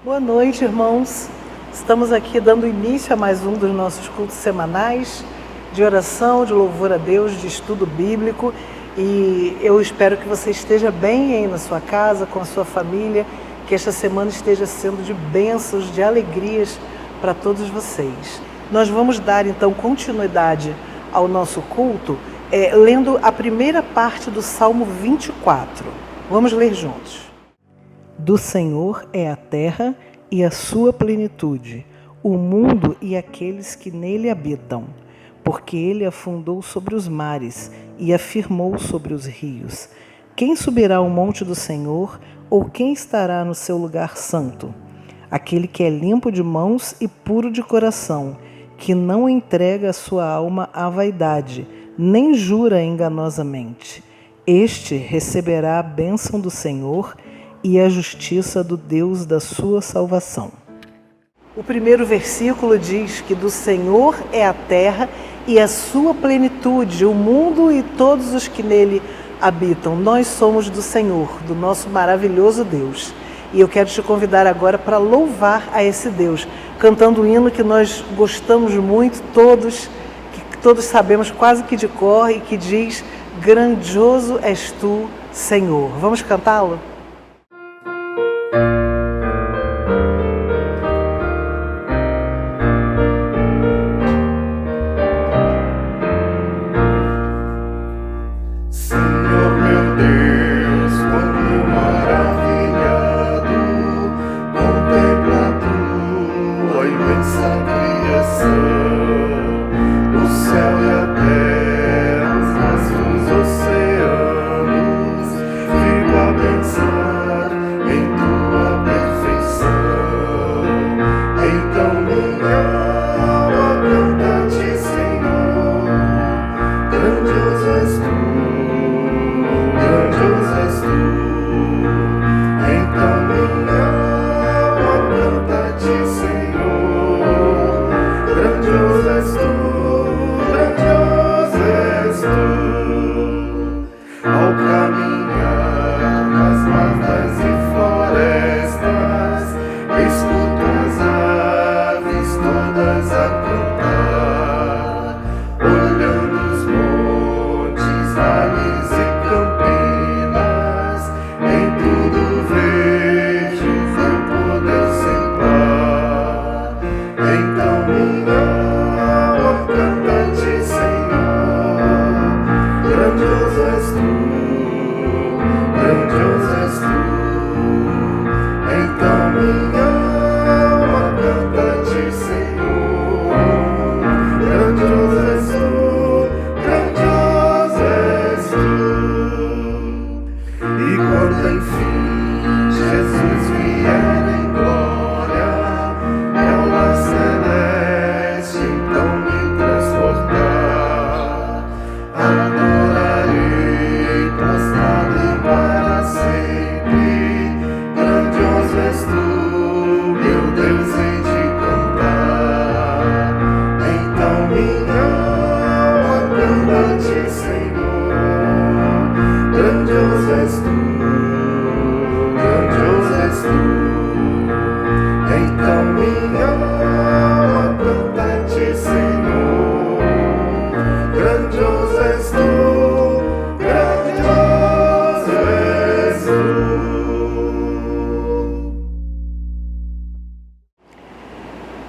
Boa noite, irmãos. Estamos aqui dando início a mais um dos nossos cultos semanais de oração, de louvor a Deus, de estudo bíblico. E eu espero que você esteja bem aí na sua casa, com a sua família, que esta semana esteja sendo de bênçãos, de alegrias para todos vocês. Nós vamos dar então continuidade ao nosso culto, lendo a primeira parte do Salmo 24. Vamos ler juntos. Do Senhor é a terra e a sua plenitude, o mundo e aqueles que nele habitam, porque ele afundou sobre os mares e afirmou sobre os rios. Quem subirá ao monte do Senhor, ou quem estará no seu lugar santo? Aquele que é limpo de mãos e puro de coração, que não entrega a sua alma à vaidade, nem jura enganosamente. Este receberá a bênção do Senhor e a justiça do Deus da sua salvação. O primeiro versículo diz que do Senhor é a terra e a sua plenitude, o mundo e todos os que nele habitam. Nós somos do Senhor, do nosso maravilhoso Deus. E eu quero te convidar agora para louvar a esse Deus, cantando um hino que nós gostamos muito, que todos sabemos quase que de cor, e que diz: grandioso és tu, Senhor. Vamos cantá-lo?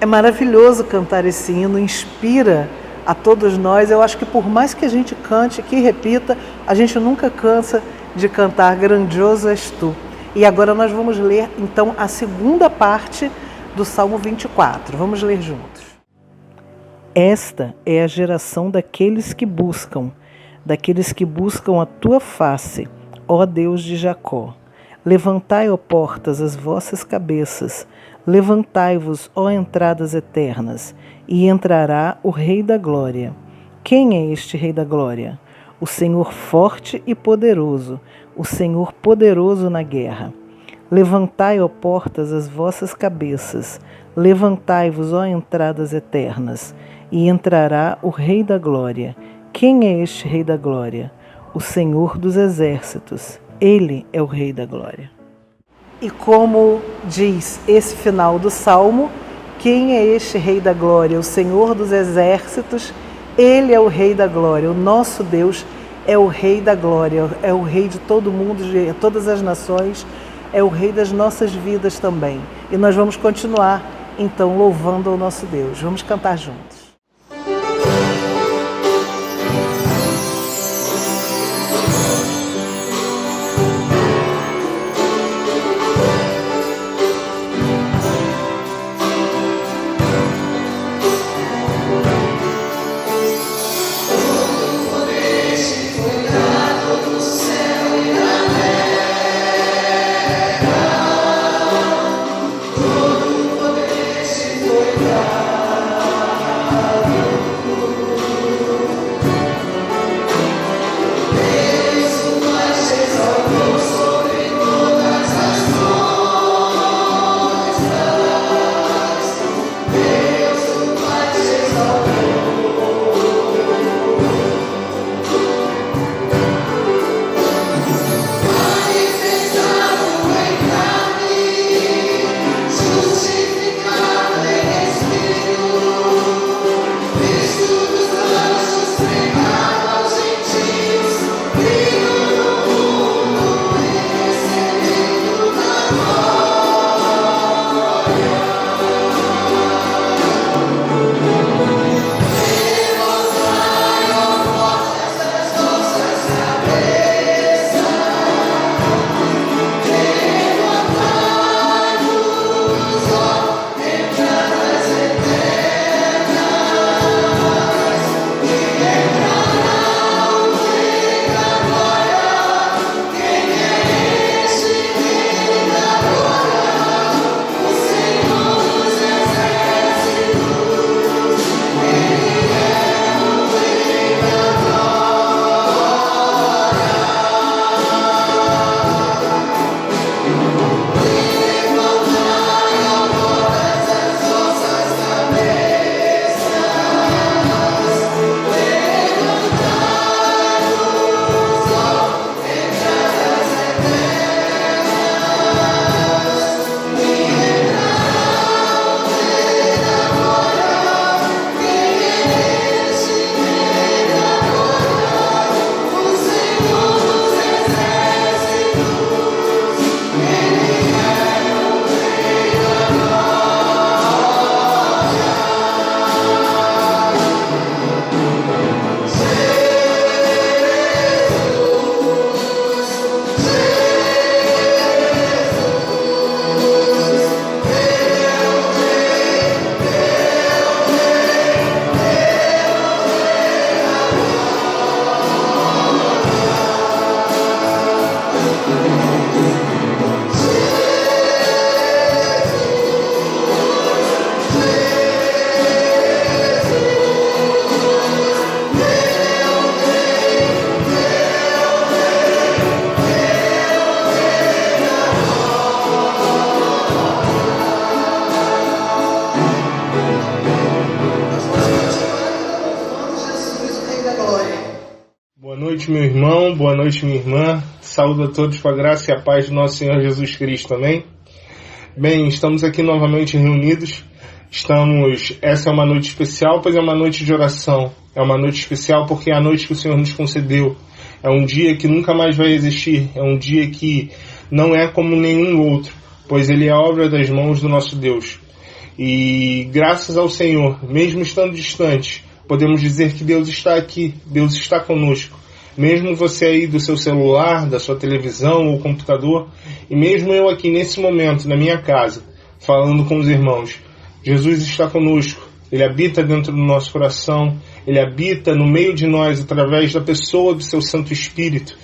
É maravilhoso cantar esse hino, inspira a todos nós. Eu acho que por mais que a gente cante, que repita, a gente nunca cansa de cantar grandioso és tu. E agora nós vamos ler então a segunda parte do Salmo 24. Vamos ler juntos. Esta é a geração daqueles que buscam a tua face, ó Deus de Jacó. Levantai, ó portas, as vossas cabeças, levantai-vos, ó entradas eternas, e entrará o Rei da Glória. Quem é este Rei da Glória? O Senhor forte e poderoso, o Senhor poderoso na guerra. Levantai, ó portas, as vossas cabeças, levantai-vos, ó entradas eternas, e entrará o Rei da Glória. Quem é este Rei da Glória? O Senhor dos Exércitos. Ele é o Rei da Glória. E como diz esse final do Salmo, quem é este Rei da Glória? O Senhor dos Exércitos, Ele é o Rei da Glória. O nosso Deus é o Rei da Glória, é o Rei de todo mundo, de todas as nações, é o Rei das nossas vidas também. E nós vamos continuar, então, louvando ao nosso Deus. Vamos cantar juntos. noite, meu irmão, boa noite, minha irmã. Saúdo a todos com a graça e a paz do nosso Senhor Jesus Cristo, amém? Bem, estamos aqui novamente reunidos. Essa é uma noite especial, pois é uma noite de oração. É uma noite especial porque é a noite que o Senhor nos concedeu. É um dia que nunca mais vai existir. É um dia que não é como nenhum outro, pois ele é obra das mãos do nosso Deus. E graças ao Senhor, mesmo estando distante, podemos dizer que Deus está aqui, Deus está conosco. Mesmo você aí do seu celular, da sua televisão ou computador, e mesmo eu aqui nesse momento, na minha casa, falando com os irmãos, Jesus está conosco. Ele habita dentro do nosso coração, Ele habita no meio de nós através da pessoa do seu Santo Espírito.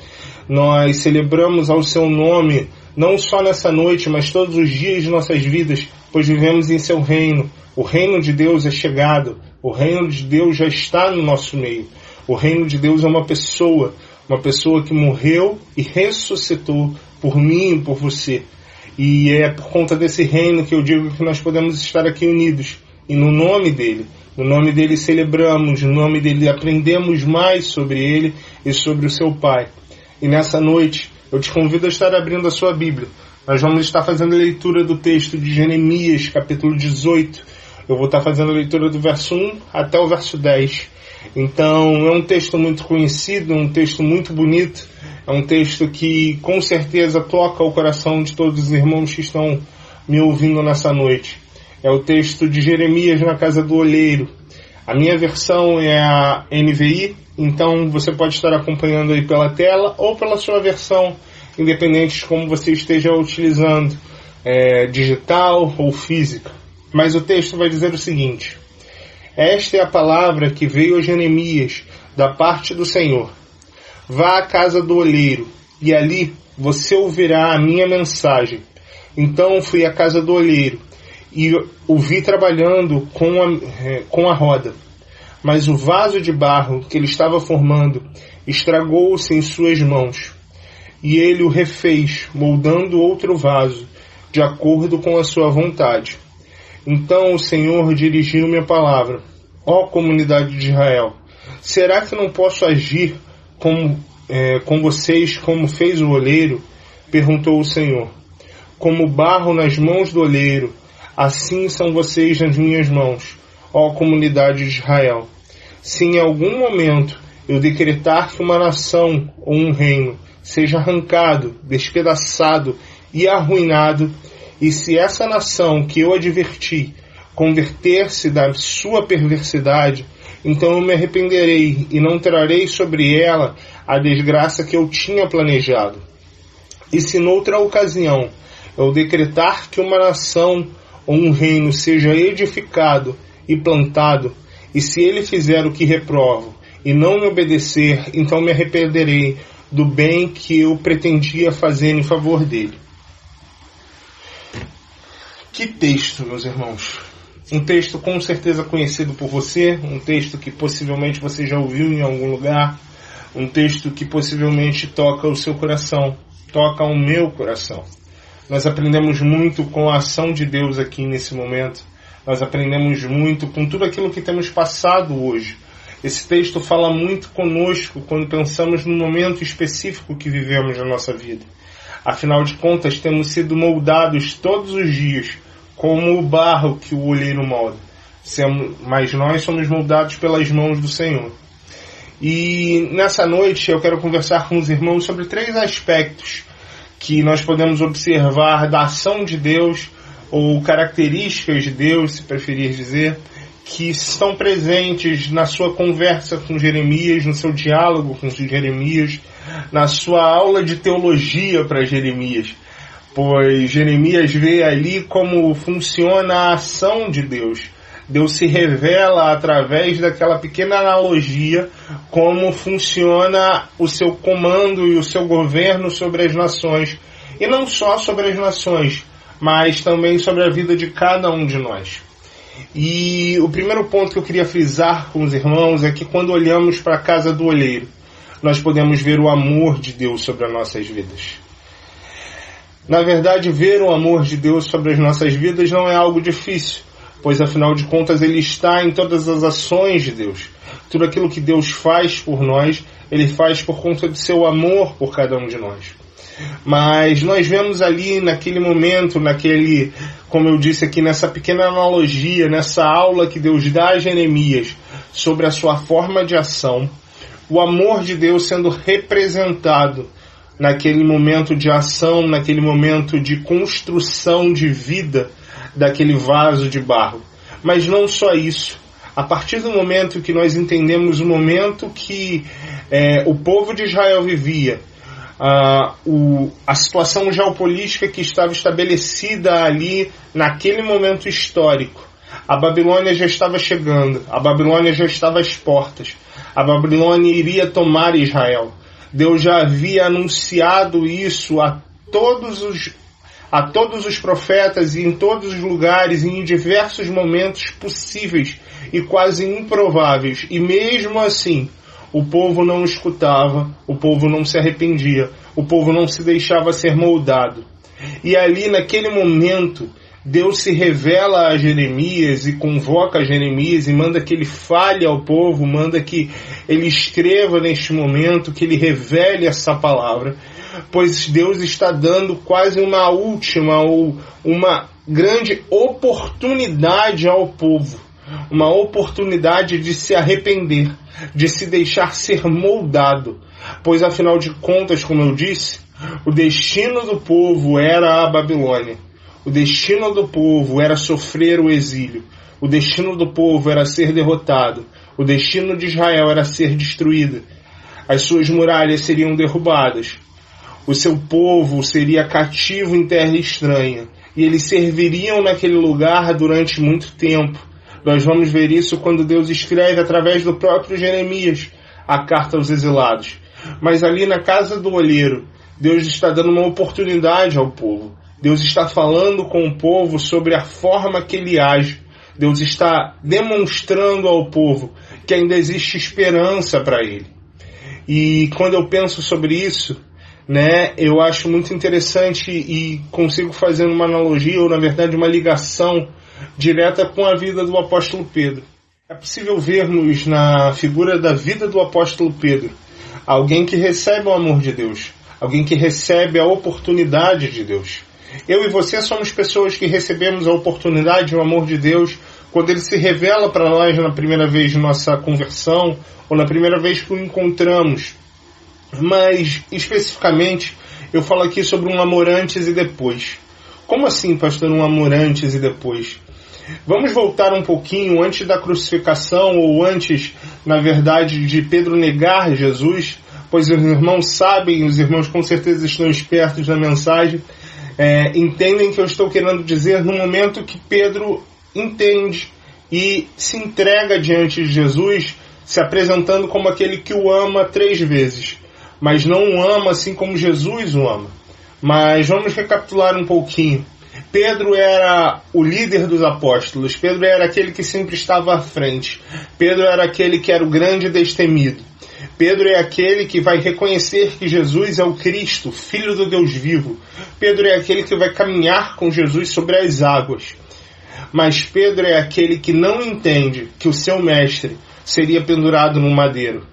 Nós celebramos ao seu nome, não só nessa noite, mas todos os dias de nossas vidas, pois vivemos em seu reino. O reino de Deus é chegado, o reino de Deus já está no nosso meio. O reino de Deus é uma pessoa que morreu e ressuscitou por mim e por você. E é por conta desse reino que eu digo que nós podemos estar aqui unidos. E no nome dele celebramos, no nome dele aprendemos mais sobre ele e sobre o seu Pai. E nessa noite eu te convido a estar abrindo a sua Bíblia Nós vamos estar fazendo a leitura do texto de Jeremias, capítulo 18. Eu vou estar fazendo a leitura do verso 1 até o verso 10. Então, é um texto muito conhecido, um texto muito bonito, é um texto que com certeza toca o coração de todos os irmãos que estão me ouvindo nessa noite. É o texto de Jeremias na casa do olheiro. A minha versão é a NVI, então você pode estar acompanhando aí pela tela ou pela sua versão, independente de como você esteja utilizando, digital ou física. Mas o texto vai dizer o seguinte: esta é a palavra que veio a Jeremias da parte do Senhor. Vá à casa do olheiro, e ali você ouvirá a minha mensagem. Então fui à casa do olheiro, e o vi trabalhando com a roda. Mas o vaso de barro que ele estava formando estragou-se em suas mãos. E ele o refez, moldando outro vaso, de acordo com a sua vontade. Então o Senhor dirigiu-me a palavra: ó comunidade de Israel, será que não posso agir com vocês como fez o olheiro? Perguntou o Senhor. Como barro nas mãos do olheiro, assim são vocês nas minhas mãos, ó comunidade de Israel. Se em algum momento eu decretar que uma nação ou um reino seja arrancado, despedaçado e arruinado, e se essa nação que eu adverti converter-se da sua perversidade, então eu me arrependerei e não trarei sobre ela a desgraça que eu tinha planejado. E se noutra ocasião eu decretar que uma nação ou um reino seja edificado e plantado, e se ele fizer o que reprovo e não me obedecer, então me arrependerei do bem que eu pretendia fazer em favor dele. Que texto, meus irmãos! Um texto com certeza conhecido por você, um texto que possivelmente você já ouviu em algum lugar, um texto que possivelmente toca o seu coração, toca o meu coração. Nós aprendemos muito com a ação de Deus aqui nesse momento, nós aprendemos muito com tudo aquilo que temos passado hoje. Esse texto fala muito conosco quando pensamos no momento específico que vivemos na nossa vida. Afinal de contas, temos sido moldados todos os dias como o barro que o olheiro molda. Mas nós somos moldados pelas mãos do Senhor. E nessa noite eu quero conversar com os irmãos sobre 3 aspectos que nós podemos observar da ação de Deus, ou características de Deus, se preferir dizer, que estão presentes na sua conversa com Jeremias, no seu diálogo com Jeremias, na sua aula de teologia para Jeremias. Pois Jeremias vê ali como funciona a ação de Deus. Deus se revela através daquela pequena analogia como funciona o seu comando e o seu governo sobre as nações. E não só sobre as nações, mas também sobre a vida de cada um de nós. E o primeiro ponto que eu queria frisar com os irmãos é que quando olhamos para a casa do olheiro, nós podemos ver o amor de Deus sobre as nossas vidas. Na verdade, ver o amor de Deus sobre as nossas vidas não é algo difícil, pois afinal de contas ele está em todas as ações de Deus. Tudo aquilo que Deus faz por nós, ele faz por conta do seu amor por cada um de nós. Mas nós vemos ali naquele momento, como eu disse aqui, nessa pequena analogia, nessa aula que Deus dá a Jeremias sobre a sua forma de ação, o amor de Deus sendo representado naquele momento de ação, naquele momento de construção de vida daquele vaso de barro. Mas não só isso. A partir do momento que nós entendemos o momento que o povo de Israel vivia, a situação geopolítica que estava estabelecida ali naquele momento histórico, a Babilônia já estava chegando, a Babilônia já estava às portas, a Babilônia iria tomar Israel. Deus já havia anunciado isso a todos os profetas e em todos os lugares e em diversos momentos possíveis e quase improváveis. E mesmo assim, o povo não escutava, o povo não se arrependia, o povo não se deixava ser moldado. E ali naquele momento, Deus se revela a Jeremias e convoca Jeremias e manda que ele fale ao povo, manda que ele escreva neste momento, que ele revele essa palavra, pois Deus está dando quase uma última ou uma grande oportunidade ao povo, uma oportunidade de se arrepender, de se deixar ser moldado, pois afinal de contas, como eu disse, o destino do povo era a Babilônia. O destino do povo era sofrer o exílio. O destino do povo era ser derrotado. O destino de Israel era ser destruída. As suas muralhas seriam derrubadas. O seu povo seria cativo em terra estranha. E eles serviriam naquele lugar durante muito tempo. Nós vamos ver isso quando Deus escreve através do próprio Jeremias a carta aos exilados. Mas ali na casa do olheiro, Deus está dando uma oportunidade ao povo. Deus está falando com o povo sobre a forma que ele age. Deus está demonstrando ao povo que ainda existe esperança para ele. E quando eu penso sobre isso, eu acho muito interessante e consigo fazer uma analogia, ou na verdade uma ligação direta com a vida do apóstolo Pedro. É possível vermos na figura da vida do apóstolo Pedro alguém que recebe o amor de Deus, alguém que recebe a oportunidade de Deus. Eu e você somos pessoas que recebemos a oportunidade e o amor de Deus quando Ele se revela para nós na primeira vez de nossa conversão ou na primeira vez que o encontramos. Mas, especificamente, eu falo aqui sobre um amor antes e depois. Como assim, pastor, um amor antes e depois? Vamos voltar um pouquinho antes da crucificação ou antes, na verdade, de Pedro negar Jesus, pois os irmãos sabem, os irmãos com certeza estão espertos da mensagem, entendem que eu estou querendo dizer no momento que Pedro entende e se entrega diante de Jesus, se apresentando como aquele que o ama 3 vezes, mas não o ama assim como Jesus o ama. Mas vamos recapitular um pouquinho. Pedro era o líder dos apóstolos, Pedro era aquele que sempre estava à frente, Pedro era aquele que era o grande destemido. Pedro é aquele que vai reconhecer que Jesus é o Cristo, Filho do Deus vivo. Pedro é aquele que vai caminhar com Jesus sobre as águas. Mas Pedro é aquele que não entende que o seu mestre seria pendurado no madeiro.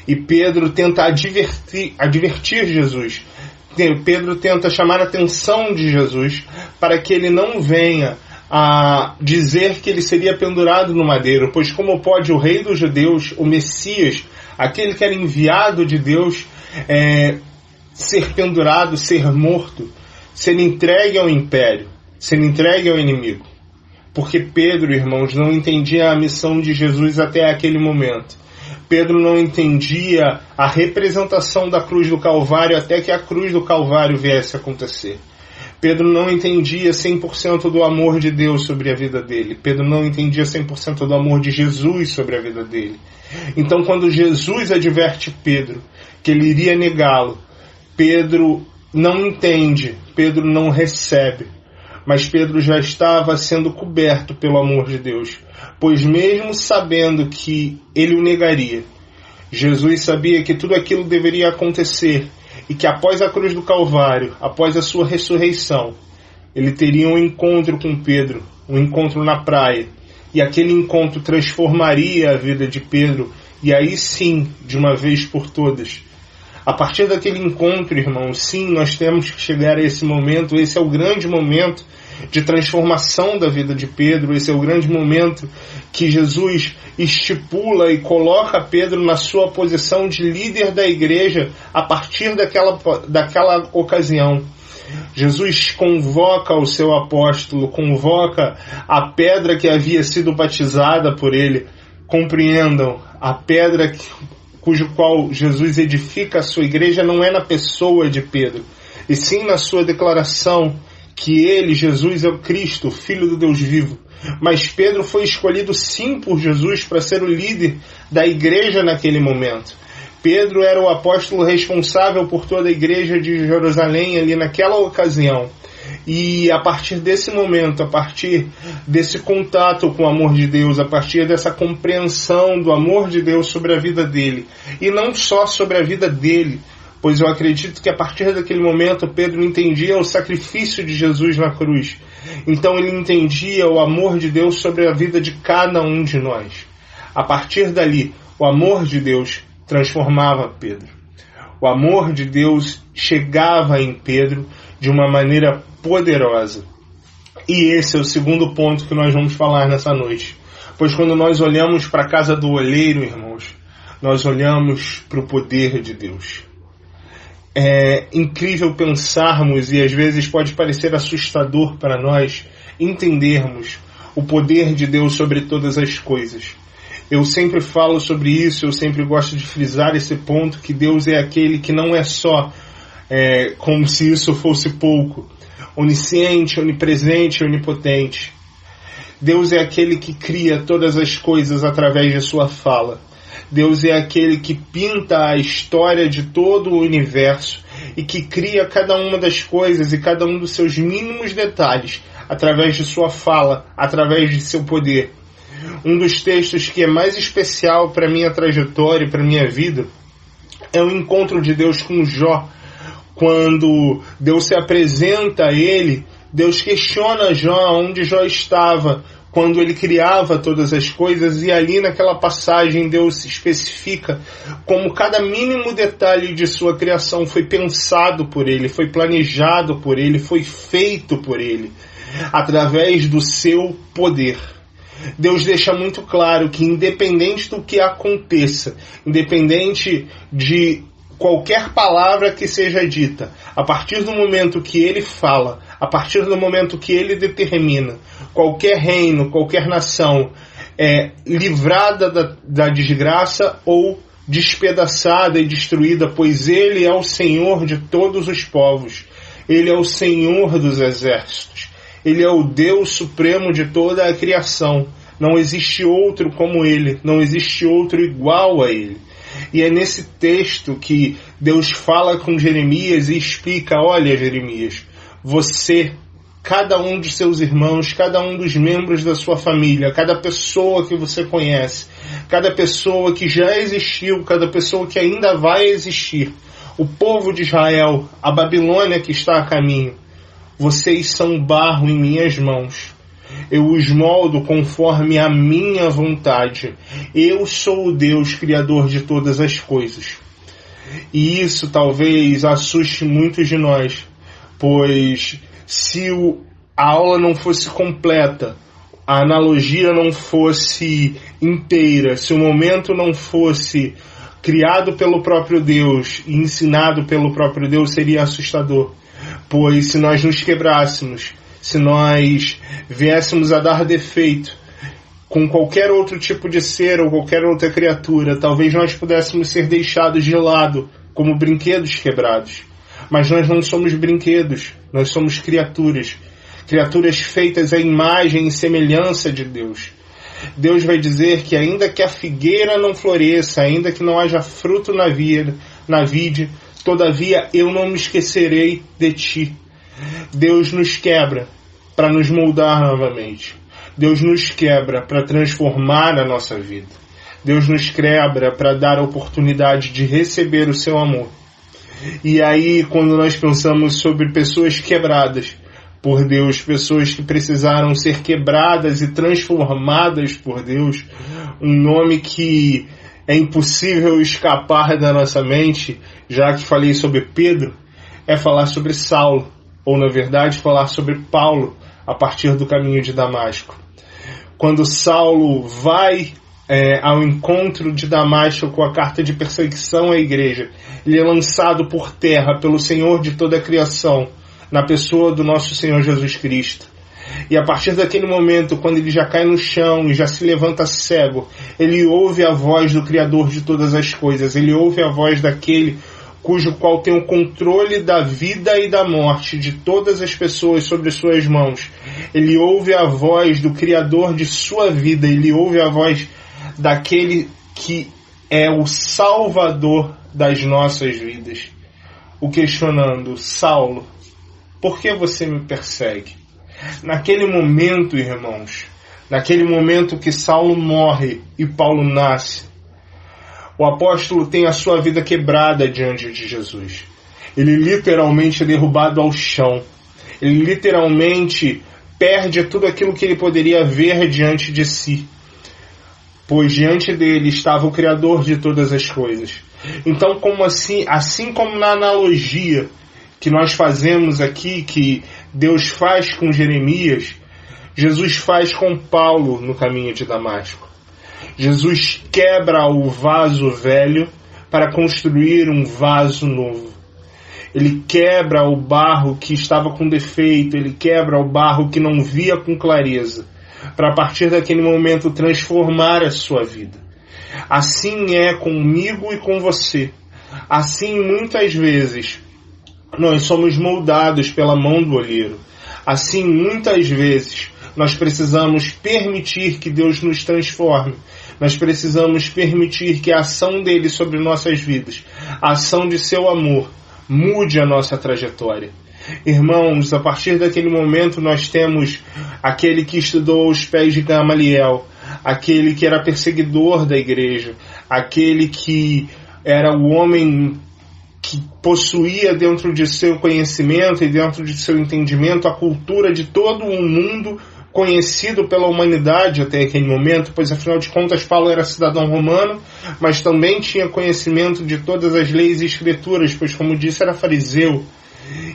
E Pedro tenta advertir Jesus. Pedro tenta chamar a atenção de Jesus para que ele não venha a dizer que ele seria pendurado no madeiro, pois como pode o rei dos judeus, o Messias, aquele que era enviado de Deus, ser pendurado, ser morto, ser entregue ao império, ser entregue ao inimigo? Porque Pedro, irmãos, não entendia a missão de Jesus até aquele momento. Pedro não entendia a representação da cruz do Calvário até que a cruz do Calvário viesse a acontecer. Pedro não entendia 100% do amor de Deus sobre a vida dele. Pedro não entendia 100% do amor de Jesus sobre a vida dele. Então, quando Jesus adverte Pedro que ele iria negá-lo, Pedro não entende, Pedro não recebe. Mas Pedro já estava sendo coberto pelo amor de Deus, pois mesmo sabendo que ele o negaria, Jesus sabia que tudo aquilo deveria acontecer e que após a cruz do Calvário, após a sua ressurreição, ele teria um encontro com Pedro, um encontro na praia, e aquele encontro transformaria a vida de Pedro, e aí sim, de uma vez por todas. A partir daquele encontro, irmãos, sim, nós temos que chegar a esse momento. Esse é o grande momento de transformação da vida de Pedro. Esse é o grande momento que Jesus estipula e coloca Pedro na sua posição de líder da igreja a partir daquela ocasião. Jesus convoca o seu apóstolo, convoca a pedra que havia sido batizada por ele. Compreendam, a pedra cujo qual Jesus edifica a sua igreja não é na pessoa de Pedro, e sim na sua declaração que ele, Jesus, é o Cristo, Filho do Deus vivo. Mas Pedro foi escolhido sim por Jesus para ser o líder da igreja naquele momento. Pedro era o apóstolo responsável por toda a igreja de Jerusalém ali naquela ocasião. E a partir desse momento, a partir desse contato com o amor de Deus, a partir dessa compreensão do amor de Deus sobre a vida dele, e não só sobre a vida dele, pois eu acredito que a partir daquele momento Pedro entendia o sacrifício de Jesus na cruz, Então ele entendia o amor de Deus sobre a vida de cada um de nós. A partir dali, o amor de Deus transformava Pedro. O amor de Deus chegava em Pedro de uma maneira poderosa. E esse é o segundo ponto que nós vamos falar nessa noite. Pois quando nós olhamos para a casa do olheiro, irmãos, nós olhamos para o poder de Deus. É incrível pensarmos, e às vezes pode parecer assustador para nós, entendermos o poder de Deus sobre todas as coisas. Eu sempre falo sobre isso, eu sempre gosto de frisar esse ponto, que Deus é aquele que não é só como se isso fosse pouco, onisciente, onipresente, onipotente. Deus é aquele que cria todas as coisas através de sua fala. Deus é aquele que pinta a história de todo o universo e que cria cada uma das coisas e cada um dos seus mínimos detalhes através de sua fala, através de seu poder. Um dos textos que é mais especial para a minha trajetória, para a minha vida, é o encontro de Deus com Jó. Quando Deus se apresenta a ele, Deus questiona Jó onde Jó estava quando ele criava todas as coisas, e ali naquela passagem Deus especifica como cada mínimo detalhe de sua criação foi pensado por ele, foi planejado por ele, foi feito por ele, através do seu poder. Deus deixa muito claro que independente do que aconteça, independente de qualquer palavra que seja dita, a partir do momento que ele fala, a partir do momento que ele determina, qualquer reino, qualquer nação é livrada da desgraça ou despedaçada e destruída, pois ele é o Senhor de todos os povos, ele é o Senhor dos exércitos, ele é o Deus supremo de toda a criação. Não existe outro como ele, não existe outro igual a ele. E é nesse texto que Deus fala com Jeremias e explica: olha, Jeremias, você, cada um de seus irmãos, cada um dos membros da sua família, cada pessoa que você conhece, cada pessoa que já existiu, cada pessoa que ainda vai existir, o povo de Israel, a Babilônia que está a caminho, vocês são barro em minhas mãos. Eu os moldo conforme a minha vontade. Eu sou o Deus criador de todas as coisas. E isso talvez assuste muitos de nós, pois se a aula não fosse completa, a analogia não fosse inteira, se o momento não fosse criado pelo próprio Deus e ensinado pelo próprio Deus, seria assustador. Pois se nós nos quebrássemos, se nós viéssemos a dar defeito com qualquer outro tipo de ser ou qualquer outra criatura, talvez nós pudéssemos ser deixados de lado como brinquedos quebrados. Mas nós não somos brinquedos, nós somos criaturas. Criaturas feitas à imagem e semelhança de Deus. Deus vai dizer que ainda que a figueira não floresça, ainda que não haja fruto na vide, todavia eu não me esquecerei de ti. Deus nos quebra para nos moldar novamente. Deus nos quebra para transformar a nossa vida. Deus nos quebra para dar a oportunidade de receber o seu amor. E aí, quando nós pensamos sobre pessoas quebradas por Deus, pessoas que precisaram ser quebradas e transformadas por Deus, um nome que é impossível escapar da nossa mente, já que falei sobre Pedro, é falar sobre Saulo, ou na verdade falar sobre Paulo, a partir do caminho de Damasco. Quando Saulo vai ao encontro de Damasco com a carta de perseguição à igreja, ele é lançado por terra pelo Senhor de toda a criação, na pessoa do nosso Senhor Jesus Cristo. E a partir daquele momento, quando ele já cai no chão e já se levanta cego, ele ouve a voz do Criador de todas as coisas, ele ouve a voz daquele cujo qual tem o controle da vida e da morte de todas as pessoas sobre suas mãos. Ele ouve a voz do Criador de sua vida, ele ouve a voz daquele que é o Salvador das nossas vidas. O questionando: Saulo, por que você me persegue? Naquele momento, irmãos, naquele momento que Saulo morre e Paulo nasce, o apóstolo tem a sua vida quebrada diante de Jesus. Ele literalmente é derrubado ao chão. Ele literalmente perde tudo aquilo que ele poderia ver diante de si, pois diante dele estava o Criador de todas as coisas. Então, como assim como na analogia que nós fazemos aqui, que Deus faz com Jeremias, Jesus faz com Paulo no caminho de Damasco. Jesus quebra o vaso velho para construir um vaso novo. Ele quebra o barro que estava com defeito, ele quebra o barro que não via com clareza, para a partir daquele momento transformar a sua vida. Assim é comigo e com você. Assim, muitas vezes, nós somos moldados pela mão do olheiro. Assim, muitas vezes, nós precisamos permitir que Deus nos transforme. Nós precisamos permitir que a ação dele sobre nossas vidas, a ação de seu amor, mude a nossa trajetória. Irmãos, a partir daquele momento nós temos aquele que estudou aos pés de Gamaliel, aquele que era perseguidor da igreja, aquele que era o homem que possuía dentro de seu conhecimento e dentro de seu entendimento a cultura de todo o mundo conhecido pela humanidade até aquele momento, pois afinal de contas Paulo era cidadão romano, mas também tinha conhecimento de todas as leis e escrituras, pois como disse era fariseu.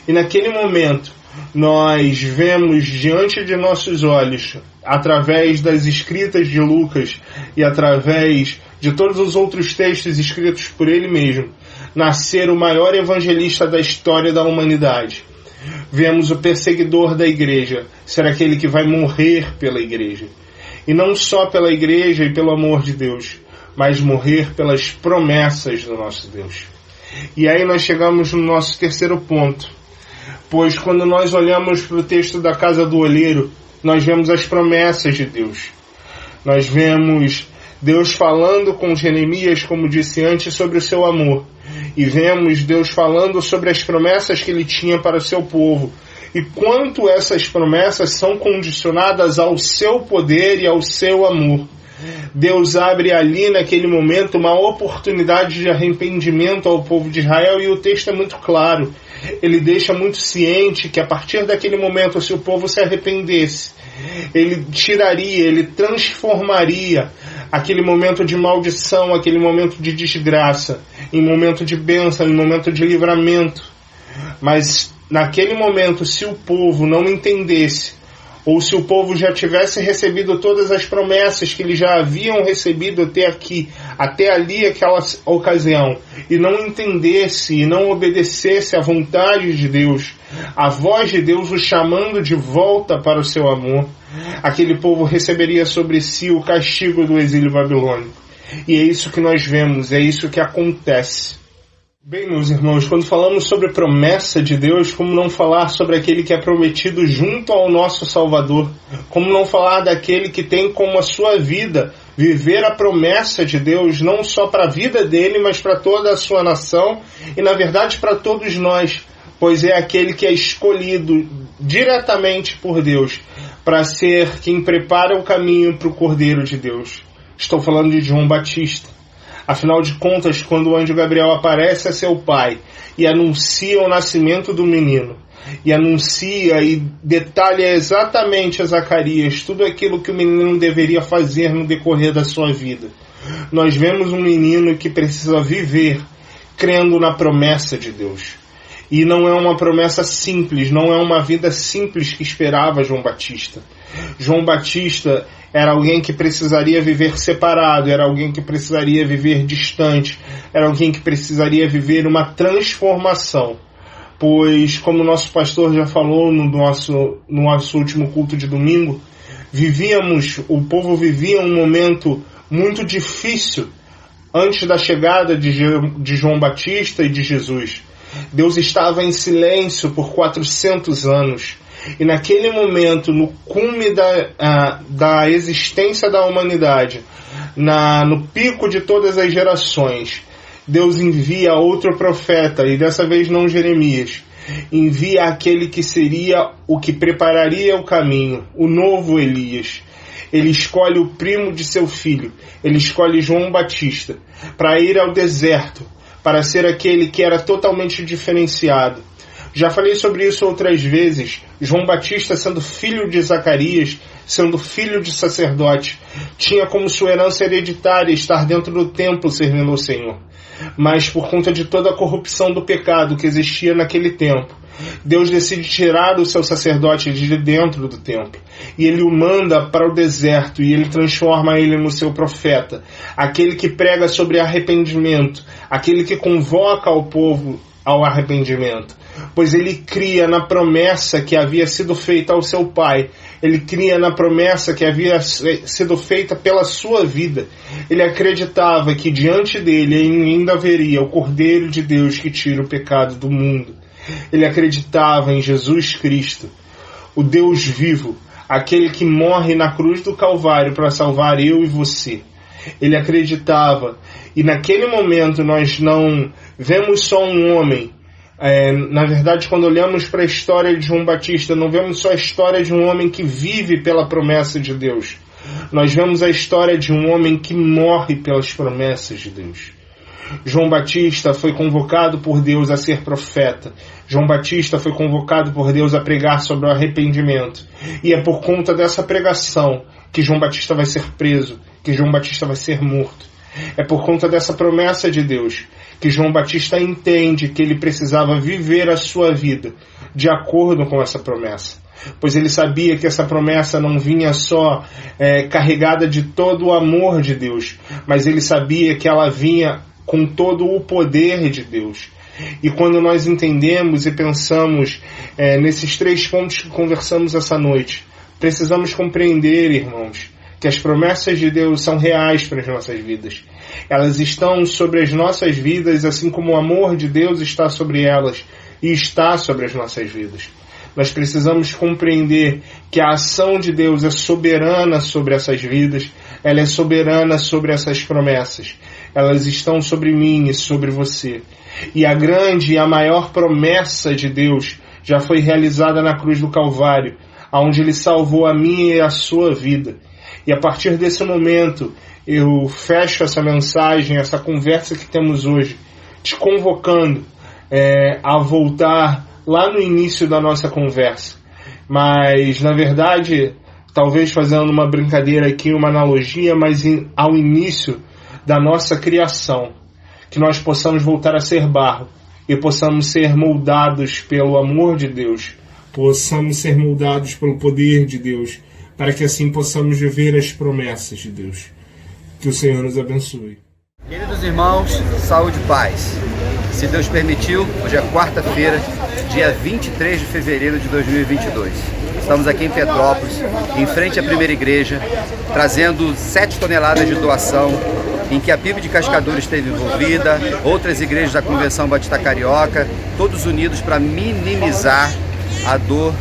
E naquele momento nós vemos diante de nossos olhos, através das escritas de Lucas e através de todos os outros textos escritos por ele mesmo, nascer o maior evangelista da história da humanidade. Vemos o perseguidor da igreja ser aquele que vai morrer pela igreja. E não só pela igreja e pelo amor de Deus, mas morrer pelas promessas do nosso Deus. E aí nós chegamos no nosso terceiro ponto. Pois quando nós olhamos para o texto da casa do olheiro, nós vemos as promessas de Deus. Nós vemos Deus falando com Jeremias, como disse antes, sobre o seu amor. E vemos Deus falando sobre as promessas que ele tinha para o seu povo. E quanto essas promessas são condicionadas ao seu poder e ao seu amor. Deus abre ali naquele momento uma oportunidade de arrependimento ao povo de Israel, e o texto é muito claro. Ele deixa muito ciente que a partir daquele momento, se o povo se arrependesse, ele tiraria, ele transformaria aquele momento de maldição, aquele momento de desgraça, em momento de bênção, em momento de livramento. Mas naquele momento, se o povo não entendesse, ou se o povo já tivesse recebido todas as promessas que eles já haviam recebido até ali, aquela ocasião, e não entendesse e não obedecesse à vontade de Deus, a voz de Deus o chamando de volta para o seu amor, aquele povo receberia sobre si o castigo do exílio babilônico. E é isso que nós vemos, é isso que acontece. Bem, meus irmãos, quando falamos sobre promessa de Deus, como não falar sobre aquele que é prometido junto ao nosso Salvador? Como não falar daquele que tem como a sua vida viver a promessa de Deus, não só para a vida dele, mas para toda a sua nação e, na verdade, para todos nós, pois é aquele que é escolhido diretamente por Deus para ser quem prepara o caminho para o Cordeiro de Deus. Estou falando de João Batista. Afinal de contas, quando o anjo Gabriel aparece a seu pai e anuncia o nascimento do menino, e anuncia e detalha exatamente a Zacarias tudo aquilo que o menino deveria fazer no decorrer da sua vida, nós vemos um menino que precisa viver crendo na promessa de Deus. E não é uma promessa simples, não é uma vida simples que esperava João Batista. João Batista era alguém que precisaria viver separado, era alguém que precisaria viver distante, era alguém que precisaria viver uma transformação. Pois, como o nosso pastor já falou no nosso último culto de domingo, o povo vivia um momento muito difícil antes da chegada de João Batista e de Jesus. Deus estava em silêncio por 400 anos. E naquele momento, no cume da existência da humanidade, no pico de todas as gerações, Deus envia outro profeta, e dessa vez não Jeremias. Envia aquele que seria o que prepararia o caminho, o novo Elias. Ele escolhe o primo de seu filho, ele escolhe João Batista, para ir ao deserto, para ser aquele que era totalmente diferenciado, Já falei sobre isso outras vezes. João Batista, sendo filho de Zacarias, sendo filho de sacerdote, tinha como sua herança hereditária estar dentro do templo servindo ao Senhor. Mas por conta de toda a corrupção do pecado que existia naquele tempo, Deus decide tirar o seu sacerdote de dentro do templo. E ele o manda para o deserto e ele transforma ele no seu profeta. Aquele que prega sobre arrependimento, aquele que convoca o povo ao arrependimento. Pois ele cria na promessa que havia sido feita ao seu pai. Ele cria na promessa que havia sido feita pela sua vida. Ele acreditava que diante dele ainda haveria o Cordeiro de Deus que tira o pecado do mundo. Ele acreditava em Jesus Cristo, o Deus vivo, aquele que morre na cruz do Calvário para salvar eu e você. Ele acreditava, e naquele momento nós não vemos só um homem. Na verdade, quando olhamos para a história de João Batista, não vemos só a história de um homem que vive pela promessa de Deus. Nós vemos a história de um homem que morre pelas promessas de Deus. João Batista foi convocado por Deus a ser profeta. João Batista foi convocado por Deus a pregar sobre o arrependimento. E é por conta dessa pregação que João Batista vai ser preso, que João Batista vai ser morto. É por conta dessa promessa de Deus que João Batista entende que ele precisava viver a sua vida de acordo com essa promessa. Pois ele sabia que essa promessa não vinha só carregada de todo o amor de Deus, mas ele sabia que ela vinha com todo o poder de Deus. E quando nós entendemos e pensamos nesses 3 pontos que conversamos essa noite, precisamos compreender, irmãos, que as promessas de Deus são reais para as nossas vidas. Elas estão sobre as nossas vidas, assim como o amor de Deus está sobre elas e está sobre as nossas vidas. Nós precisamos compreender que a ação de Deus é soberana sobre essas vidas, ela é soberana sobre essas promessas. Elas estão sobre mim e sobre você. E a grande e a maior promessa de Deus já foi realizada na cruz do Calvário, onde Ele salvou a minha e a sua vida. E a partir desse momento, eu fecho essa mensagem, essa conversa que temos hoje, te convocando a voltar lá no início da nossa conversa. Mas, na verdade, talvez fazendo uma brincadeira aqui, uma analogia, mas ao início da nossa criação, que nós possamos voltar a ser barro e possamos ser moldados pelo amor de Deus, possamos ser moldados pelo poder de Deus, para que assim possamos viver as promessas de Deus. Que o Senhor nos abençoe. Queridos irmãos, saúde e paz. Se Deus permitiu, hoje é quarta-feira, dia 23 de fevereiro de 2022. Estamos aqui em Petrópolis, em frente à primeira igreja, trazendo 7 toneladas de doação, em que a PIB de Cascadura esteve envolvida, outras igrejas da Convenção Batista Carioca, todos unidos para minimizar a dor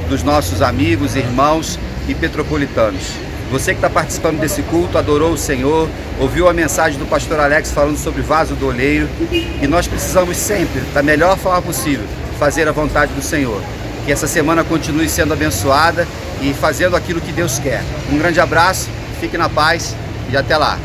dos nossos amigos, irmãos e petropolitanos. Você que está participando desse culto, adorou o Senhor, ouviu a mensagem do pastor Alex falando sobre vaso do oleiro, e nós precisamos sempre, da melhor forma possível, fazer a vontade do Senhor. Que essa semana continue sendo abençoada e fazendo aquilo que Deus quer. Um grande abraço, fique na paz e até lá.